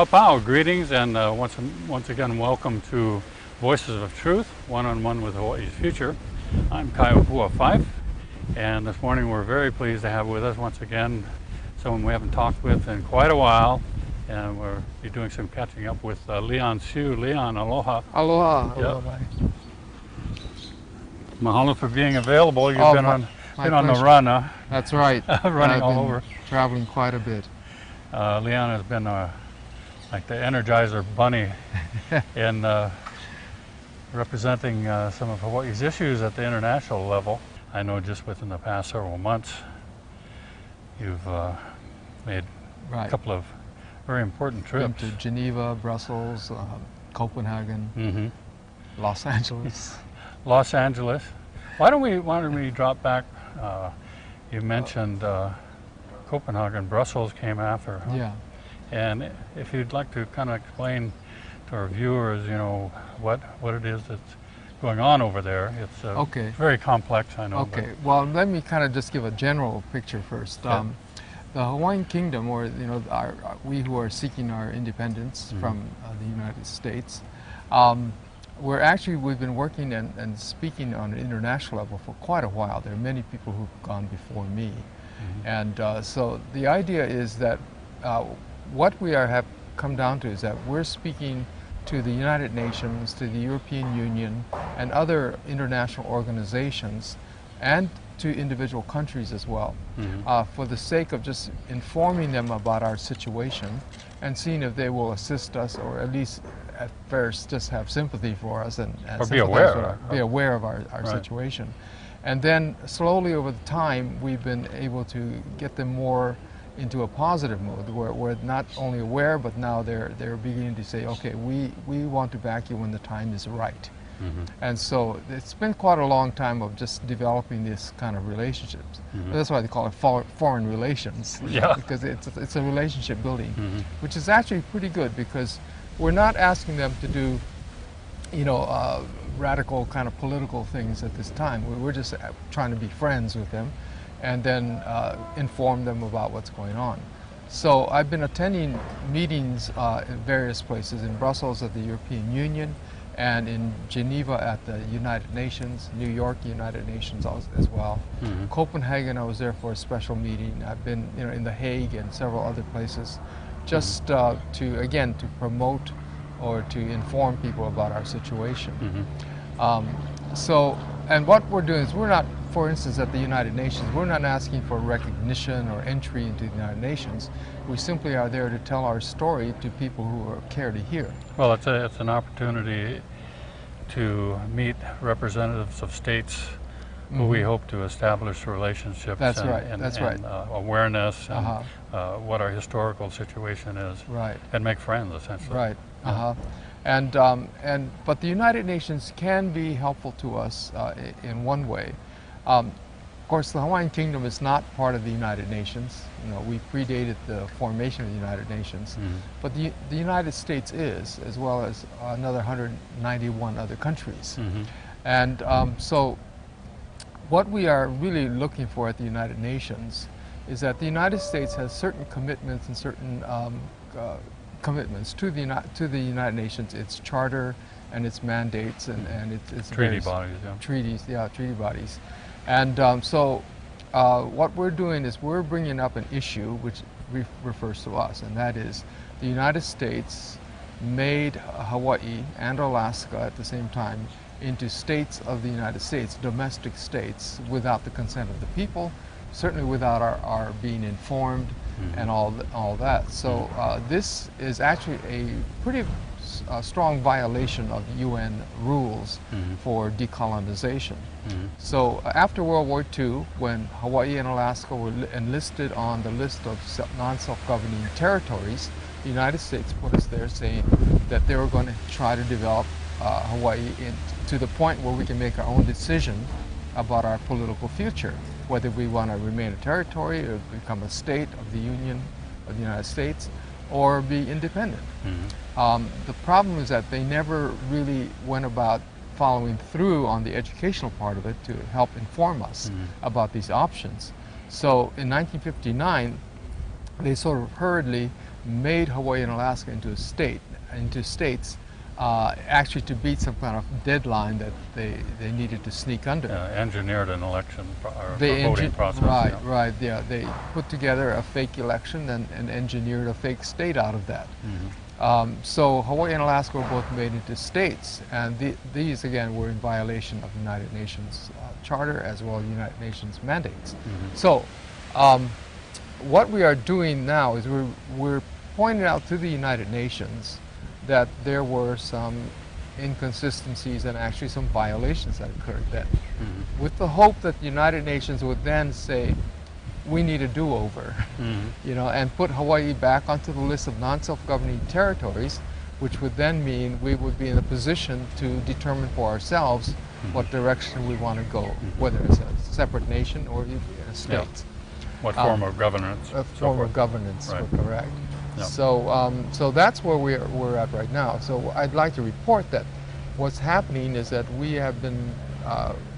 Pow pow, greetings and once again welcome to Voices of Truth, one-on-one with Hawaii's Future. I'm Kaiopua Fife, and this morning we're very pleased to have with us once again someone we haven't talked with in quite a while, and we'll be doing some catching up with Leon Hsu. Leon, aloha. Aloha. Yep. Aloha. Mahalo for being available. You've been on the run, huh? That's right. Running I've all been over. Traveling quite a bit. Leon has been like the Energizer Bunny in representing some of Hawaii's issues at the international level. I know just within the past several months you've made a couple of very important trips. Been to Geneva, Brussels, Copenhagen, Los Angeles. Los Angeles. Why don't we drop back? You mentioned Copenhagen. Brussels came after. Huh? Yeah. And if you'd like to kind of explain to our viewers, you know, what it is that's going on over there. It's very complex, I know. Okay. Well, let me kind of just give a general picture first. Yeah. The Hawaiian Kingdom, or we who are seeking our independence from the United States, we've been working and speaking on an international level for quite a while. There are many people who've gone before me, and so the idea is that what we have come down to is that we're speaking to the United Nations, to the European Union, and other international organizations, and to individual countries as well, for the sake of just informing them about our situation and seeing if they will assist us, or at least at first just have sympathy for us and be aware of our situation. And then slowly over the time we've been able to get them more into a positive mode, where we're not only aware, but now they're beginning to say, okay, we want to back you when the time is right. And so it's been quite a long time of just developing this kind of relationships. That's why they call it foreign relations, because it's a relationship building, which is actually pretty good, because we're not asking them to do, radical kind of political things at this time. We're just trying to be friends with them, and then inform them about what's going on. So I've been attending meetings in various places, in Brussels at the European Union, and in Geneva at the United Nations, New York, United Nations as well. Copenhagen, I was there for a special meeting. I've been in The Hague and several other places, just to promote or to inform people about our situation. And what we're doing is, we're not, for instance, at the United Nations, we're not asking for recognition or entry into the United Nations. We simply are there to tell our story to people who care to hear. Well, it's an opportunity to meet representatives of states who we hope to establish relationships and awareness and what our historical situation is, and make friends, essentially. But the United Nations can be helpful to us in one way. Of course, the Hawaiian Kingdom is not part of the United Nations. We predated the formation of the United Nations, but the United States is, as well as another 191 other countries. And so what we are really looking for at the United Nations is that the United States has certain commitments and certain commitments to the United Nations, its charter and its mandates and its treaty bodies. Treaty bodies. And so what we're doing is we're bringing up an issue which refers to us, and that is the United States made Hawaii and Alaska at the same time into states of the United States, domestic states, without the consent of the people, certainly without our being informed and all that. So this is actually a pretty strong violation of UN rules for decolonization. So after World War II, when Hawaii and Alaska were enlisted on the list of non-self-governing territories, the United States put us there, saying that they were going to try to develop Hawaii to the point where we can make our own decision about our political future, whether we want to remain a territory or become a state of the Union of the United States, or be independent. The problem is that they never really went about following through on the educational part of it to help inform us about these options. So in 1959, they sort of hurriedly made Hawaii and Alaska into states, actually to beat some kind of deadline that they needed to sneak under. Engineered an election or voting process. Right, right. Yeah, they put together a fake election and engineered a fake state out of that. So Hawaii and Alaska were both made into states, and these again were in violation of the United Nations Charter as well as United Nations mandates. So what we are doing now is we're pointing out to the United Nations that there were some inconsistencies and actually some violations that occurred then, with the hope that the United Nations would then say, we need a do-over, you know, and put Hawaii back onto the list of non-self-governing territories, which would then mean we would be in a position to determine for ourselves what direction we want to go, whether it's a separate nation or a state. Yeah. What form of governance? A form of governance, Right. correct. Yeah. So that's where we're at right now. So I'd like to report that what's happening is that we have been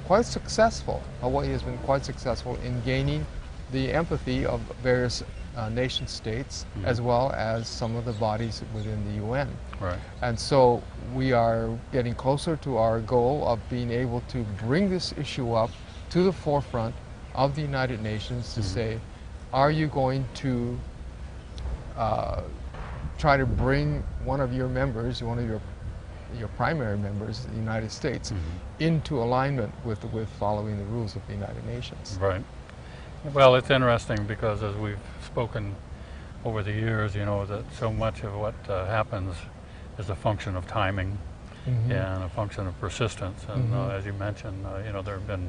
quite successful. Hawaii has been quite successful in gaining the empathy of various nation states, as well as some of the bodies within the UN. Right. And so we are getting closer to our goal of being able to bring this issue up to the forefront of the United Nations to say, are you going to try to bring one of your members, one of your primary members, the United States, into alignment with following the rules of the United Nations? Right. Well, it's interesting because as we've spoken over the years, you know, that so much of what happens is a function of timing and a function of persistence. And as you mentioned, you know, there have been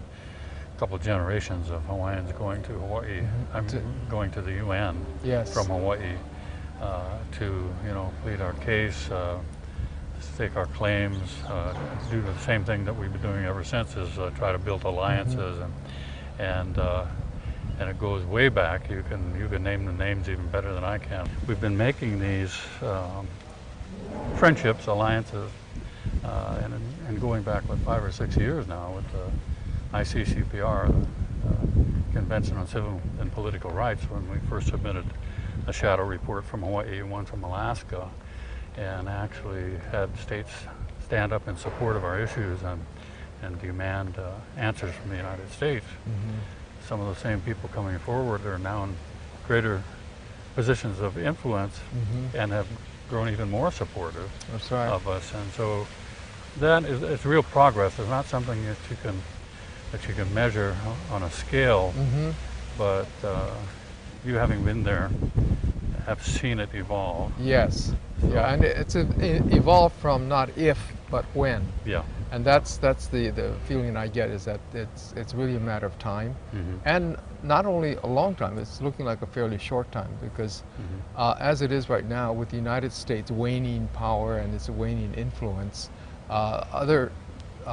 a couple of generations of Hawaiians going to Hawaii, going to the UN from Hawaii to, you know, plead our case, stake our claims, do the same thing that we've been doing ever since, is try to build alliances, and it goes way back. You can name the names even better than I can. We've been making these friendships, alliances, and going back with 5 or 6 years now with the ICCPR, the Convention on Civil and Political Rights, when we first submitted a shadow report from Hawaii and one from Alaska, and actually had states stand up in support of our issues and demand answers from the United States. Some of the same people coming forward are now in greater positions of influence and have grown even more supportive of us. And so it's real progress. It's not something that you can measure on a scale, but you, having been there, have seen it evolve. Yes. Yeah, and it's evolved from not if, but when. Yeah. And that's the feeling I get, is that it's really a matter of time, and not only a long time. It's looking like a fairly short time, because as it is right now, with the United States waning power and its waning influence, other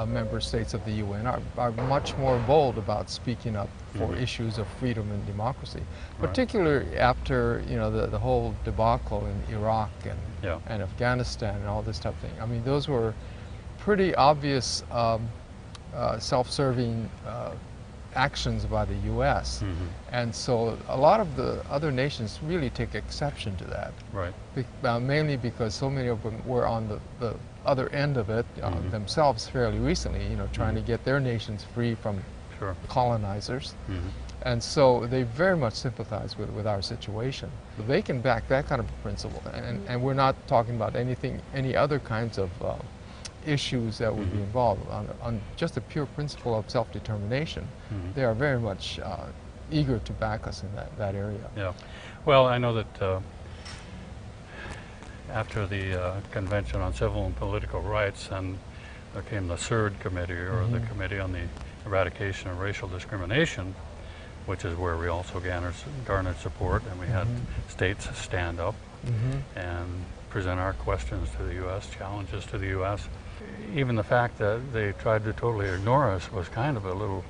member states of the UN are much more bold about speaking up for issues of freedom and democracy, particularly after, you know, the whole debacle in Iraq and Afghanistan and all this type of thing. I mean, those were pretty obvious self-serving actions by the U.S. And so a lot of the other nations really take exception to that. Right. Mainly because so many of them were on the other end of it themselves fairly recently, you know, trying to get their nations free from colonizers. And so they very much sympathize with our situation. They can back that kind of a principle, and we're not talking about any other kinds of issues that would be involved on just the pure principle of self-determination. They are very much eager to back us in that area. Yeah. Well, I know that after the Convention on Civil and Political Rights, and there came the CERD Committee, or the Committee on the Eradication of Racial Discrimination, which is where we also garnered support, and we had states stand up and present our questions to the U.S., challenges to the U.S. Even the fact that they tried to totally ignore us was kind of a little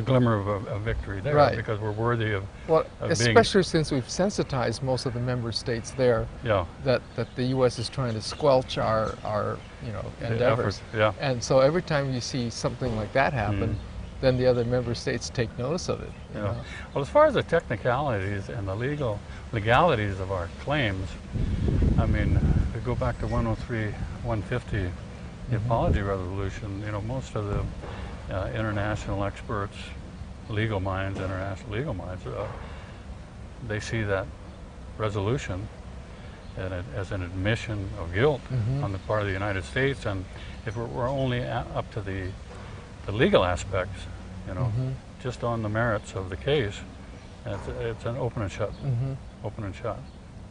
glimmer of a victory there, because we're worthy of especially since we've sensitized most of the member states there that the U.S. is trying to squelch our endeavors. Yeah. And so every time you see something like that happen, then the other member states take notice of it. You Yeah. know? Well, as far as the technicalities and the legalities of our claims, I mean, we go back to 103, 150, the apology resolution. You know, most of the international experts, international legal minds, they see that resolution as an admission of guilt on the part of the United States, and if we're only up to the legal aspects, you know, just on the merits of the case, it's an open and shut, open and shut.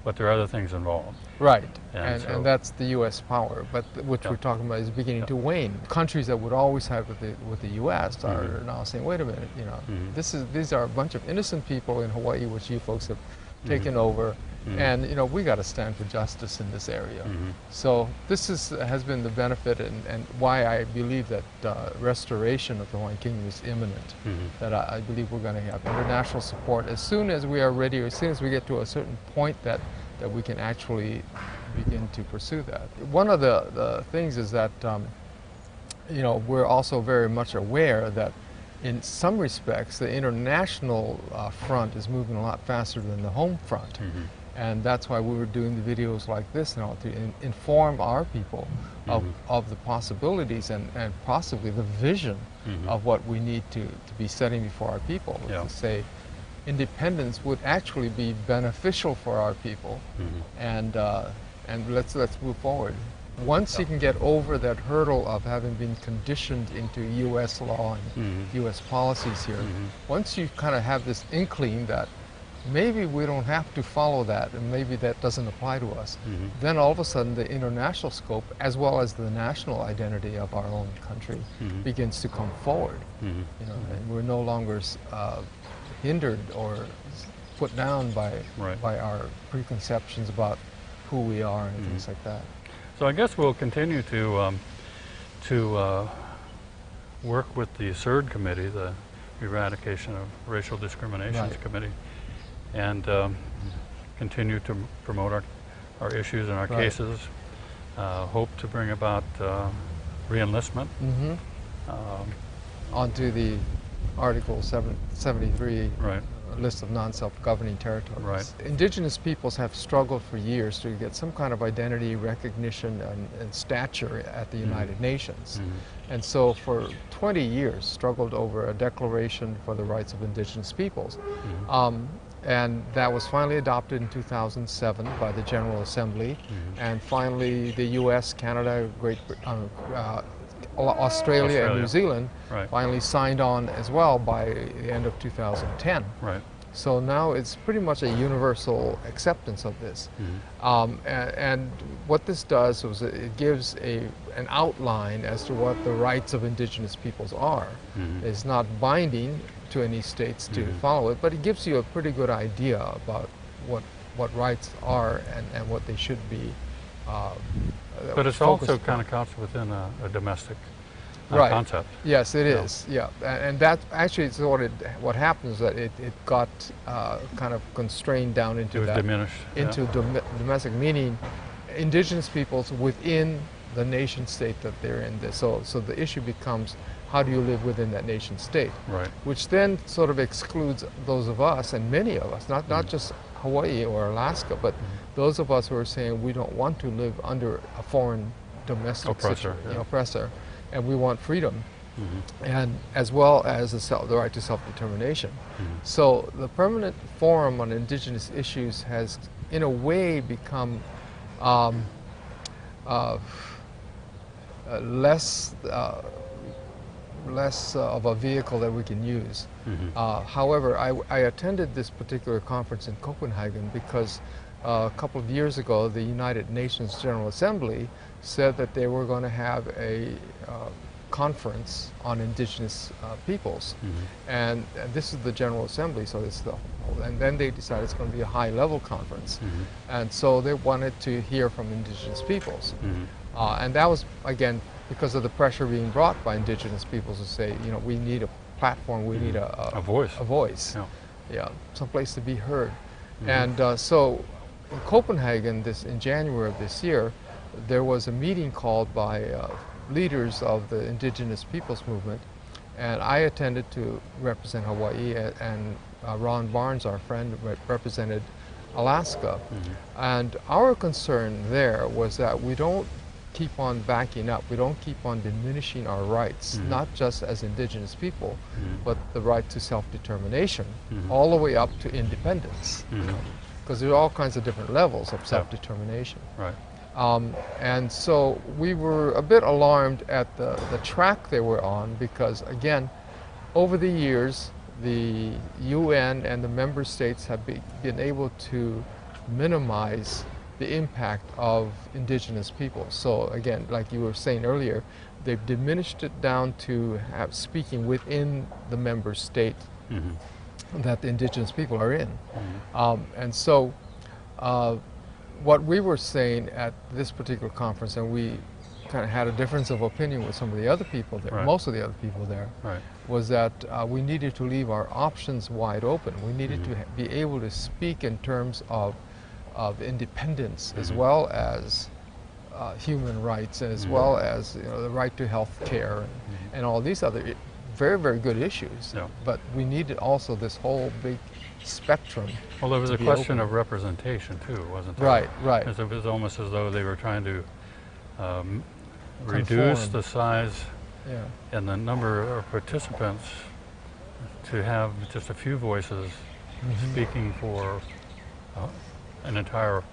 But there are other things involved. Right, And and that's the U.S. power, but which we're talking about is beginning to wane. Countries that would always have with the U.S. are now saying, wait a minute, you know, these are a bunch of innocent people in Hawaii, which you folks have taken over, and you know, we got to stand for justice in this area. So this has been the benefit, and why I believe that restoration of the Hawaiian Kingdom is imminent. That I believe we're going to have international support as soon as we are ready, or as soon as we get to a certain point that we can actually begin to pursue that. One of the things is that you know, we're also very much aware that in some respects the international front is moving a lot faster than the home front. And that's why we were doing the videos like this now, to inform our people of the possibilities and possibly the vision of what we need to be setting before our people. To say independence would actually be beneficial for our people, and let's move forward. Once you can get over that hurdle of having been conditioned into U.S. law and U.S. policies here, once you kind of have this inkling that maybe we don't have to follow that, and maybe that doesn't apply to us, then all of a sudden the international scope, as well as the national identity of our own country, begins to come forward. You know, and we're no longer hindered or put down by our preconceptions about who we are and things like that. So I guess we'll continue to work with the CERD committee, the Eradication of Racial Discriminations Committee, and continue to promote our issues and our cases. Hope to bring about re-enlistment onto the Article 73 list of non-self-governing territories. Indigenous peoples have struggled for years to get some kind of identity, recognition, and stature at the United Nations. And so for 20 years struggled over a declaration for the rights of indigenous peoples. And that was finally adopted in 2007 by the General Assembly. And finally the US, Canada, Australia and New Zealand finally signed on as well by the end of 2010. So now it's pretty much a universal acceptance of this. And what this does is it gives an outline as to what the rights of indigenous peoples are. It's not binding to any states to follow it, but it gives you a pretty good idea about what rights are and what they should be. But it's also kind of couched within a domestic concept. Yes, it is. Yeah, and that actually is what happens. That it got kind of constrained down into that, diminished into domestic, meaning indigenous peoples within the nation state that they're in. So the issue becomes, how do you live within that nation state? Which then sort of excludes those of us, and many of us, not just Hawaii or Alaska, but those of us who are saying we don't want to live under a foreign domestic oppressor, and we want freedom, and as well as the right to self-determination. So the Permanent Forum on Indigenous Issues has, in a way, become less of a vehicle that we can use. However, I attended this particular conference in Copenhagen because a couple of years ago the United Nations General Assembly said that they were going to have a conference on indigenous peoples, and this is the General Assembly, so it's the whole, and then they decided it's going to be a high-level conference, and so they wanted to hear from indigenous peoples, and that was again because of the pressure being brought by indigenous peoples to say, you know, we need a platform, we need a voice, someplace to be heard, and so in Copenhagen, in January of this year, there was a meeting called by leaders of the indigenous peoples movement, and I attended to represent Hawaii, and Ron Barnes, our friend, represented Alaska. And our concern there was that we don't keep on backing up, we don't keep on diminishing our rights, not just as indigenous people, but the right to self-determination, all the way up to independence. Because there are all kinds of different levels of self-determination. Right. And so we were a bit alarmed at the track they were on, because again, over the years, the UN and the member states have been able to minimize the impact of indigenous people. So again, like you were saying earlier, they've diminished it down to speaking within the member state that the indigenous people are in. And so what we were saying at this particular conference, and we kind of had a difference of opinion with some of the other people there, most of the other people there, was that we needed to leave our options wide open. We needed to be able to speak in terms of independence, as well as human rights, and as well as the right to health care, and all these other very, very good issues. But we needed also this whole big spectrum. Well, there was a question of representation too, wasn't there? Right, right. It was almost as though they were trying to reduce the size and the number of participants to have just a few voices speaking for an entire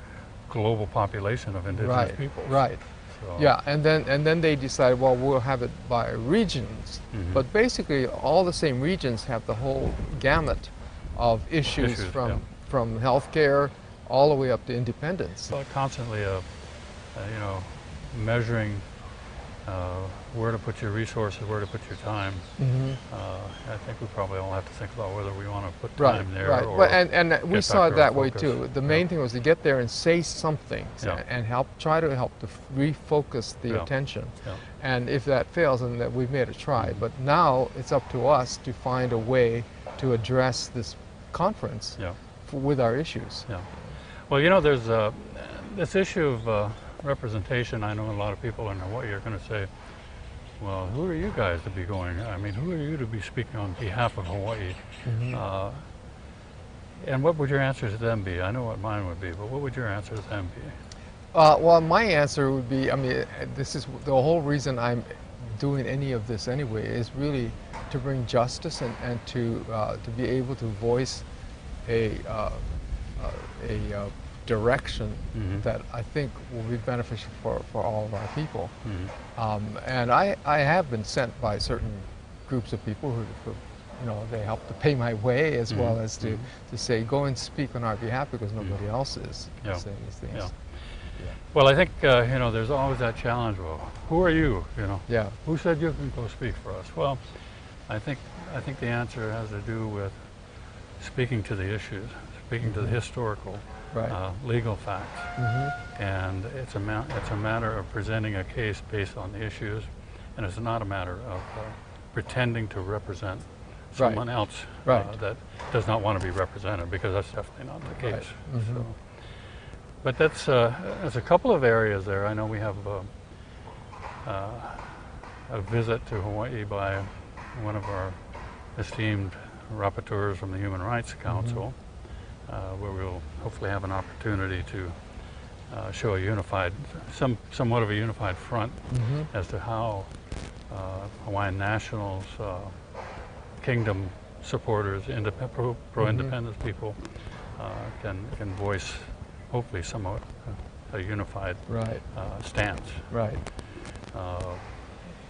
global population of indigenous people. Right. So. Yeah, and then they decided, well, we'll have it by regions. But basically, all the same regions have the whole gamut of issues from healthcare all the way up to independence. So constantly, measuring where to put your resources, where to put your time. I think we probably all have to think about whether we want to put time there. Right. Or well, and we saw it that way too. The main thing was to get there and say something and try to help to refocus the attention. And if that fails, then that we've made a try. But now it's up to us to find a way to address this conference with our issues. Well, there's this issue of representation. I know a lot of people in Hawaii are going to say, well, who are you guys to be going? I mean, who are you to be speaking on behalf of Hawaii? And what would your answer to them be? I know what mine would be, but what would your answer to them be? Well, my answer would be, I mean, this is the whole reason I'm doing any of this anyway, is really to bring justice and to be able to voice a direction that I think will be beneficial for all of our people. And I have been sent by certain groups of people who they help to pay my way, as well as to say, go and speak on our behalf, because nobody else is saying these things. Well, I think there's always that challenge. Well, who are you? Who said you can go speak for us? Well, I think the answer has to do with speaking to the issues, speaking to the historical, legal facts, and it's a matter of presenting a case based on the issues, and it's not a matter of pretending to represent someone else that does not want to be represented, because that's definitely not the case. So, but there's a couple of areas there. I know we have a visit to Hawaii by one of our esteemed rapporteurs from the Human Rights Council, where we'll hopefully have an opportunity to show somewhat of a unified front as to how Hawaiian nationals, kingdom supporters, pro-independence people can voice hopefully somewhat a unified stance.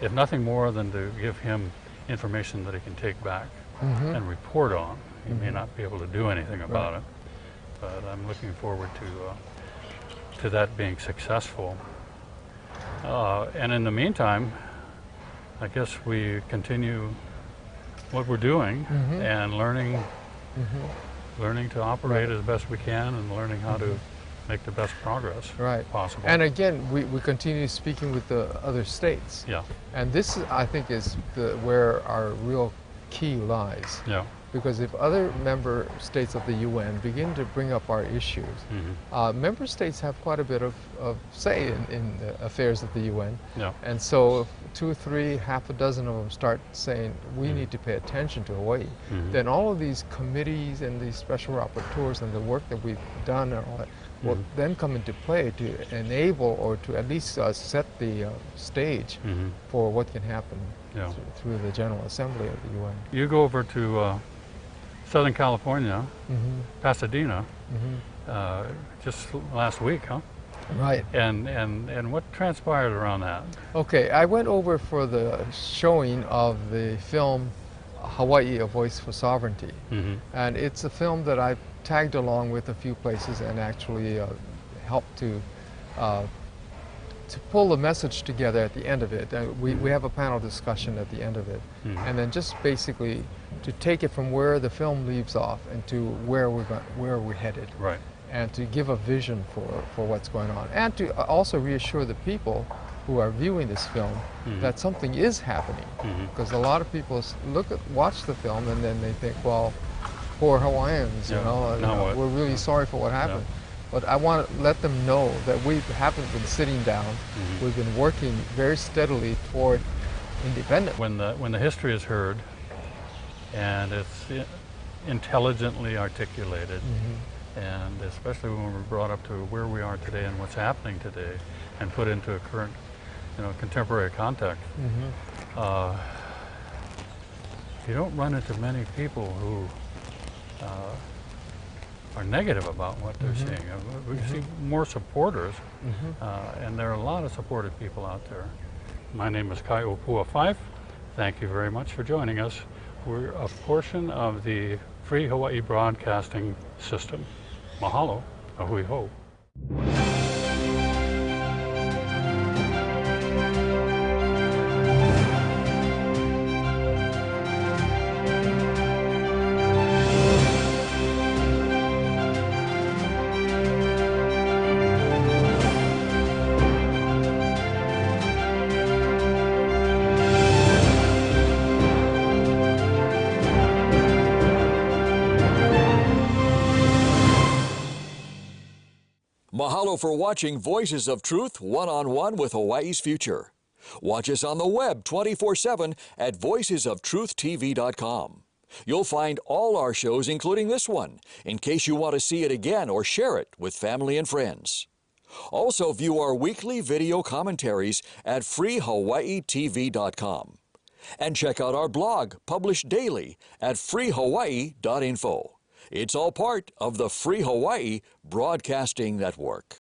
If nothing more than to give him information that he can take back and report on. He may not be able to do anything about it, but I'm looking forward to that being successful. And in the meantime, I guess we continue what we're doing and learning to operate as best we can, and learning how to make the best progress possible. And again, we continue speaking with the other states. And this, I think, is where our real key lies. Yeah. Because if other member states of the UN begin to bring up our issues, member states have quite a bit of say in the affairs of the UN. Yeah. And so if 2 or 3, half a dozen of them start saying we need to pay attention to Hawaii, then all of these committees and these special rapporteurs and the work that we've done and all that will then come into play to enable or to at least set the stage for what can happen through the General Assembly of the UN. You go over to Southern California, Pasadena, just last week, huh? Right. And what transpired around that? Okay, I went over for the showing of the film Hawaii, A Voice for Sovereignty. And it's a film that I've tagged along with a few places and actually helped to pull the message together at the end of it. We have a panel discussion at the end of it. And then just basically to take it from where the film leaves off and to where we're headed. Right. And to give a vision for what's going on. And to also reassure the people who are viewing this film that something is happening. Because a lot of people watch the film and then they think, well, poor Hawaiians, you know, we're really sorry for what happened. But I want to let them know that we haven't been sitting down. We've been working very steadily toward independence. When the history is heard and it's intelligently articulated, and especially when we're brought up to where we are today and what's happening today, and put into a current, contemporary context, you don't run into many people who are negative about what they're seeing. We see more supporters, and there are a lot of supportive people out there. My name is Kai Opua 5. Thank you very much for joining us. We're a portion of the Free Hawaii Broadcasting System. Mahalo, ahui ho. Mahalo for watching Voices of Truth one-on-one with Hawaii's Future. Watch us on the web 24/7 at voicesoftruthtv.com. You'll find all our shows, including this one, in case you want to see it again or share it with family and friends. Also view our weekly video commentaries at freehawaiitv.com. And check out our blog, published daily, at freehawaii.info. It's all part of the Free Hawaii Broadcasting Network.